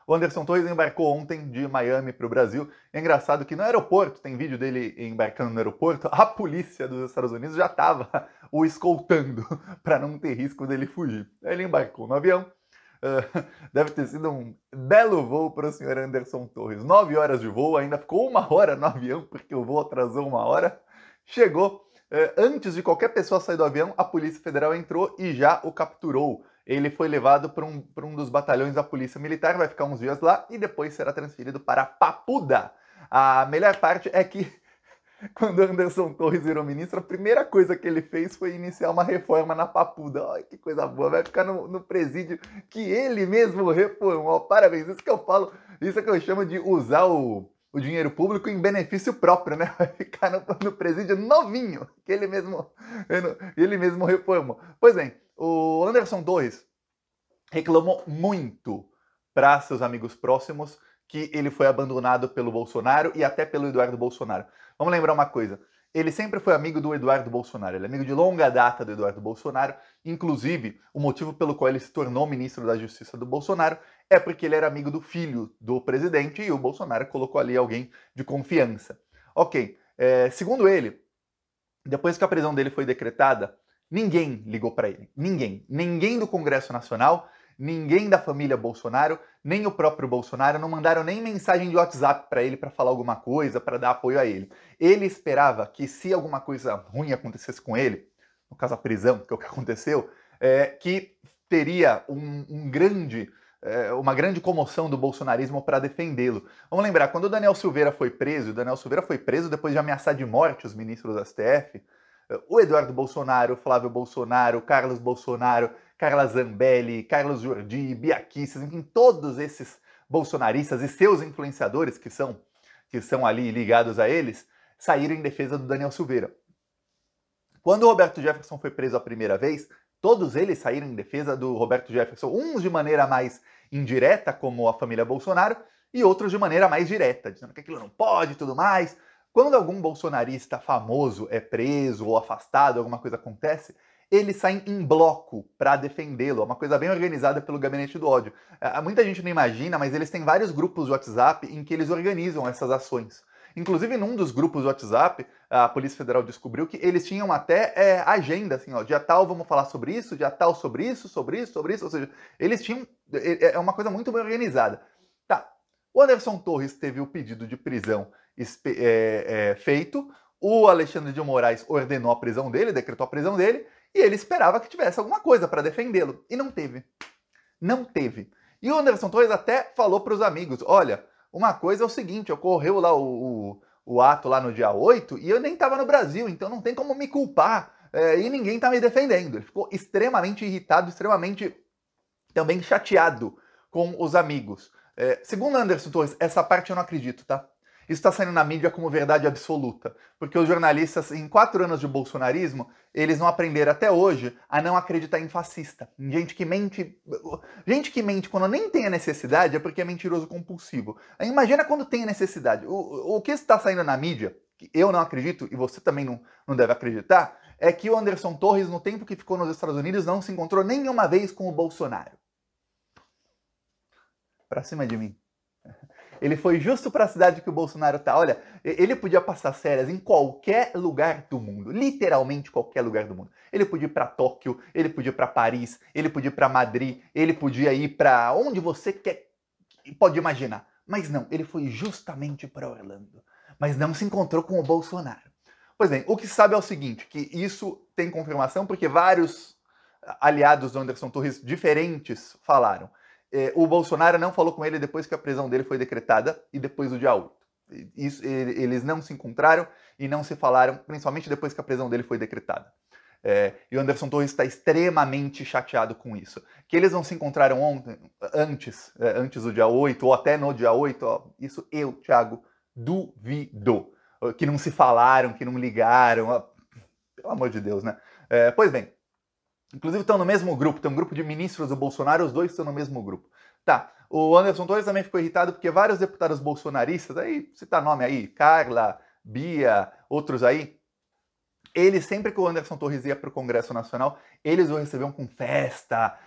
O Anderson Torres embarcou ontem de Miami para o Brasil. É engraçado que no aeroporto, tem vídeo dele embarcando no aeroporto, a polícia dos Estados Unidos já estava o escoltando para não ter risco dele fugir. Aí ele embarcou no avião. Deve ter sido um belo voo para o senhor Anderson Torres. 9 horas de voo, ainda ficou 1 hora no avião, porque o voo atrasou 1 hora. Chegou. Antes de qualquer pessoa sair do avião, a Polícia Federal entrou e já o capturou. Ele foi levado para um dos batalhões da Polícia Militar, vai ficar uns dias lá e depois será transferido para Papuda. A melhor parte é que quando Anderson Torres virou ministro, a primeira coisa que ele fez foi iniciar uma reforma na Papuda. Olha que coisa boa, vai ficar no presídio que ele mesmo reformou. Parabéns, isso que eu falo, isso é que eu chamo de usar o dinheiro público em benefício próprio, né? Vai ficar no presídio novinho, que ele mesmo reformou. Pois bem, o Anderson Torres reclamou muito para seus amigos próximos que ele foi abandonado pelo Bolsonaro e até pelo Eduardo Bolsonaro. Vamos lembrar uma coisa, ele sempre foi amigo do Eduardo Bolsonaro, ele é amigo de longa data do Eduardo Bolsonaro, inclusive o motivo pelo qual ele se tornou ministro da Justiça do Bolsonaro é porque ele era amigo do filho do presidente e o Bolsonaro colocou ali alguém de confiança. Ok, segundo ele, depois que a prisão dele foi decretada, ninguém ligou para ele. Ninguém do Congresso Nacional, ninguém da família Bolsonaro, nem o próprio Bolsonaro, não mandaram nem mensagem de WhatsApp para ele para falar alguma coisa, para dar apoio a ele. Ele esperava que se alguma coisa ruim acontecesse com ele, no caso a prisão, que é o que aconteceu, que teria uma grande comoção do bolsonarismo para defendê-lo. Vamos lembrar, quando o Daniel Silveira foi preso, depois de ameaçar de morte os ministros do STF, o Eduardo Bolsonaro, Flávio Bolsonaro, Carlos Bolsonaro, Carla Zambelli, Carlos Jordi, Bia Kicis, enfim, todos esses bolsonaristas e seus influenciadores que são ali ligados a eles, saíram em defesa do Daniel Silveira. Quando o Roberto Jefferson foi preso a primeira vez, todos eles saíram em defesa do Roberto Jefferson, uns de maneira mais indireta, como a família Bolsonaro, e outros de maneira mais direta, dizendo que aquilo não pode e tudo mais. Quando algum bolsonarista famoso é preso ou afastado, alguma coisa acontece, eles saem em bloco para defendê-lo. É uma coisa bem organizada pelo Gabinete do Ódio. Muita gente não imagina, mas eles têm vários grupos de WhatsApp em que eles organizam essas ações. Inclusive, num dos grupos do WhatsApp, a Polícia Federal descobriu que eles tinham até agenda, assim, ó, dia tal vamos falar sobre isso, dia tal sobre isso, ou seja, eles tinham, é uma coisa muito bem organizada. Tá, o Anderson Torres teve o pedido de prisão feito, o Alexandre de Moraes ordenou a prisão dele, decretou a prisão dele, e ele esperava que tivesse alguma coisa para defendê-lo, e não teve. Não teve. E o Anderson Torres até falou para os amigos, olha, uma coisa é o seguinte, ocorreu lá o ato lá no dia 8 e eu nem estava no Brasil, então não tem como me culpar e ninguém está me defendendo. Ele ficou extremamente irritado, extremamente também chateado com os amigos. Segundo Anderson Torres, essa parte eu não acredito, tá? Isso está saindo na mídia como verdade absoluta, porque os jornalistas, em 4 anos de bolsonarismo, eles não aprenderam até hoje a não acreditar em fascista, em gente que mente. Gente que mente quando nem tem a necessidade é porque é mentiroso compulsivo. Imagina quando tem a necessidade. O que está saindo na mídia, que eu não acredito, e você também não deve acreditar, é que o Anderson Torres, no tempo que ficou nos Estados Unidos, não se encontrou nenhuma vez com o Bolsonaro. Pra cima de mim. Ele foi justo para a cidade que o Bolsonaro tá. Olha, ele podia passar férias em qualquer lugar do mundo, literalmente qualquer lugar do mundo. Ele podia ir para Tóquio, ele podia ir para Paris, ele podia ir para Madrid, ele podia ir para onde você pode imaginar. Mas não, ele foi justamente para Orlando. Mas não se encontrou com o Bolsonaro. Pois bem, o que se sabe é o seguinte, que isso tem confirmação porque vários aliados do Anderson Torres diferentes falaram. O Bolsonaro não falou com ele depois que a prisão dele foi decretada e depois do dia 8. Eles não se encontraram e não se falaram, principalmente depois que a prisão dele foi decretada. E o Anderson Torres está extremamente chateado com isso. Que eles não se encontraram antes do dia 8, ou até no dia 8, ó, isso eu, Thiago, duvido. Que não se falaram, que não ligaram. Ó, pelo amor de Deus, né? Pois bem, inclusive estão no mesmo grupo, tem um grupo de ministros do Bolsonaro, os dois estão no mesmo grupo. Tá, o Anderson Torres também ficou irritado porque vários deputados bolsonaristas, aí citar nome aí, Carla, Bia, outros aí, Ele, sempre que o Anderson Torres ia para o Congresso Nacional, eles o recebiam com festa,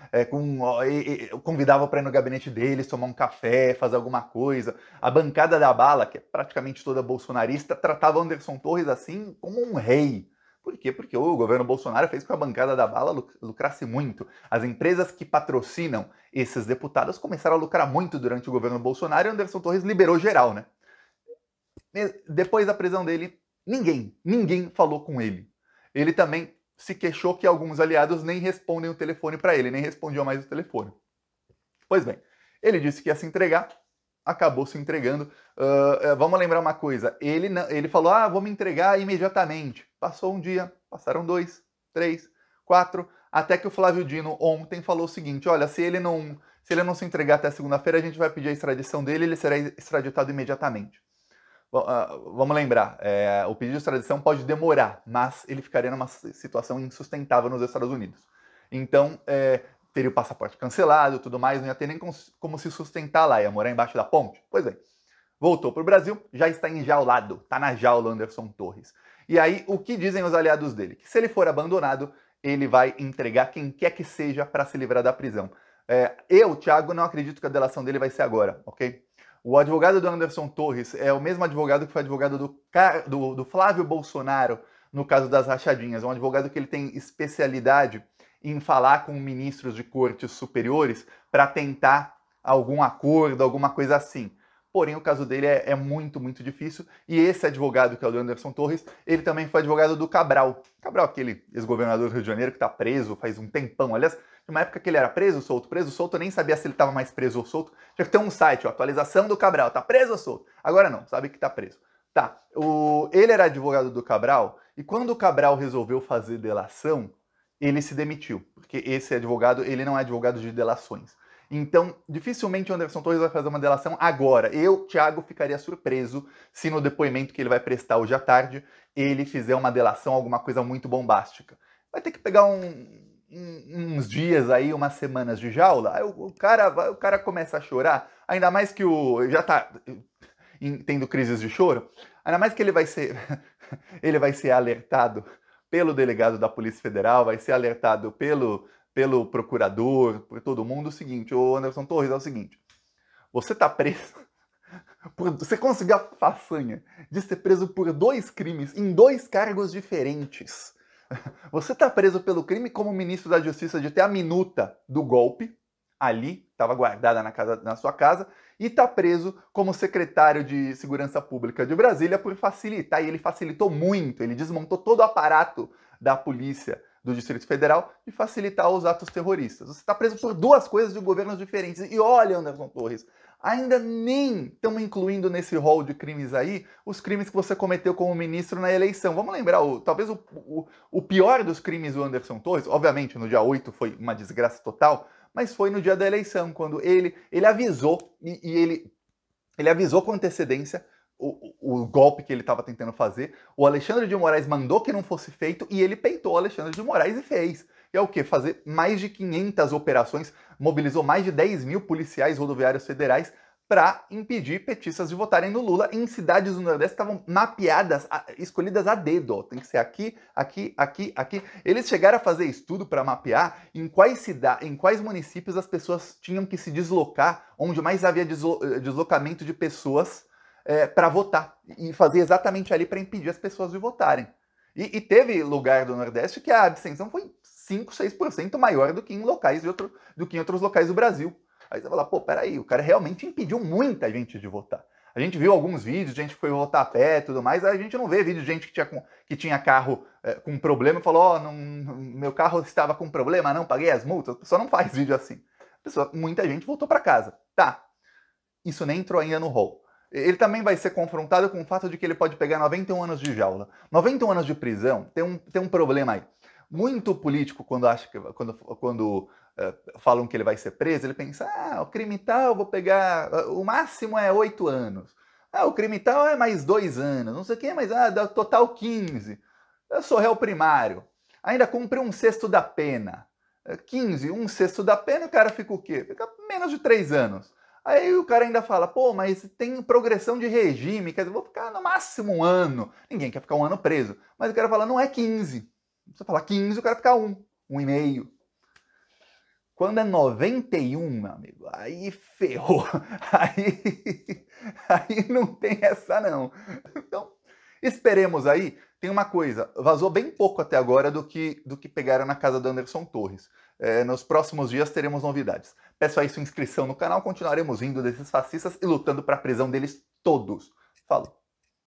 convidavam para ir no gabinete deles, tomar um café, fazer alguma coisa. A bancada da bala, que é praticamente toda bolsonarista, tratava o Anderson Torres assim como um rei. Por quê? Porque o governo Bolsonaro fez com que a bancada da bala lucrasse muito. As empresas que patrocinam esses deputados começaram a lucrar muito durante o governo Bolsonaro e o Anderson Torres liberou geral, né? Depois da prisão dele, ninguém falou com ele. Ele também se queixou que alguns aliados nem respondem o telefone para ele, nem respondiam mais o telefone. Pois bem, ele disse que ia se entregar, acabou se entregando. Vamos lembrar uma coisa, ele falou, vou me entregar imediatamente. Passou um dia, passaram 2, 3, 4, até que o Flávio Dino ontem falou o seguinte, olha, se ele não se entregar até segunda-feira, a gente vai pedir a extradição dele e ele será extraditado imediatamente. Vamos lembrar, o pedido de extradição pode demorar, mas ele ficaria numa situação insustentável nos Estados Unidos. Então, teria o passaporte cancelado, tudo mais, não ia ter nem como se sustentar lá, ia morar embaixo da ponte. Pois bem, voltou para o Brasil, já está enjaulado, está na jaula Anderson Torres. E aí, o que dizem os aliados dele? Que se ele for abandonado, ele vai entregar quem quer que seja para se livrar da prisão. Eu, Thiago, não acredito que a delação dele vai ser agora, ok? O advogado do Anderson Torres é o mesmo advogado que foi advogado do Flávio Bolsonaro no caso das rachadinhas. É um advogado que ele tem especialidade em falar com ministros de cortes superiores para tentar algum acordo, alguma coisa assim. Porém, o caso dele é muito, muito difícil. E esse advogado, que é o do Anderson Torres, ele também foi advogado do Cabral. Cabral, aquele ex-governador do Rio de Janeiro que está preso faz um tempão. Aliás, uma época que ele era preso, solto, eu nem sabia se ele estava mais preso ou solto. Tinha que ter um site, atualização do Cabral, tá preso ou solto? Agora não, sabe que tá preso. Tá, ele era advogado do Cabral, e quando o Cabral resolveu fazer delação, ele se demitiu, porque esse advogado, ele não é advogado de delações. Então, dificilmente o Anderson Torres vai fazer uma delação agora. Eu, Thiago, ficaria surpreso se no depoimento que ele vai prestar hoje à tarde, ele fizer uma delação, alguma coisa muito bombástica. Vai ter que pegar uns dias aí, umas semanas de jaula, aí o cara começa a chorar, ainda mais que já tá tendo crises de choro, ainda mais que ele vai ser alertado pelo delegado da Polícia Federal, vai ser alertado pelo procurador, por todo mundo, o seguinte, ô Anderson Torres, é o seguinte, você tá preso, você conseguiu a façanha de ser preso por 2 crimes, em 2 cargos diferentes. Você está preso pelo crime como ministro da Justiça de ter a minuta do golpe, ali, estava guardada na sua casa, e está preso como secretário de Segurança Pública de Brasília por facilitar, e ele facilitou muito, ele desmontou todo o aparato da polícia do Distrito Federal de facilitar os atos terroristas. Você está preso por 2 coisas de governos diferentes. E olha, Anderson Torres, ainda nem estamos incluindo nesse rol de crimes aí os crimes que você cometeu como ministro na eleição. Vamos lembrar, talvez o pior dos crimes do Anderson Torres, obviamente no dia 8 foi uma desgraça total, mas foi no dia da eleição, quando ele avisou, ele avisou com antecedência o golpe que ele estava tentando fazer. O Alexandre de Moraes mandou que não fosse feito e ele peitou o Alexandre de Moraes e fez. E é o quê? Fazer mais de 500 operações, mobilizou mais de 10 mil policiais rodoviários federais para impedir petistas de votarem no Lula em cidades do Nordeste que estavam mapeadas, escolhidas a dedo. Ó. Tem que ser aqui, aqui, aqui, aqui. Eles chegaram a fazer estudo para mapear em quais municípios as pessoas tinham que se deslocar, onde mais havia deslocamento de pessoas para votar. E fazer exatamente ali para impedir as pessoas de votarem. E teve lugar do Nordeste que a abstenção foi 5, 6% maior do que em outros locais do Brasil. Aí você fala, pô, peraí, o cara realmente impediu muita gente de votar. A gente viu alguns vídeos de gente que foi votar a pé e tudo mais, a gente não vê vídeo de gente que tinha carro com problema e falou, meu carro estava com problema, não paguei as multas. A pessoa não faz vídeo assim. Muita gente voltou para casa. Tá, isso nem entrou ainda no rol. Ele também vai ser confrontado com o fato de que ele pode pegar 91 anos de jaula. 91 anos de prisão tem um problema aí. Muito político, quando falam que ele vai ser preso, ele pensa, o crime tal, vou pegar, o máximo é 8 anos. O crime tal é mais 2 anos, não sei o que, mas dá total 15. Eu sou réu primário. Ainda cumpri 1/6 da pena. 15, 1/6 da pena, o cara fica o quê? Fica menos de 3 anos. Aí o cara ainda fala, pô, mas tem progressão de regime, quer dizer, vou ficar no máximo um ano. Ninguém quer ficar um ano preso. Mas o cara fala, não é 15. Você fala 15, o cara fica um e meio. Quando é 91, meu amigo, aí ferrou. Aí não tem essa não. Então, esperemos aí. Tem uma coisa, vazou bem pouco até agora do que pegaram na casa do Anderson Torres. Nos próximos dias teremos novidades. Peço aí sua inscrição no canal, continuaremos rindo desses fascistas e lutando para a prisão deles todos. Falou!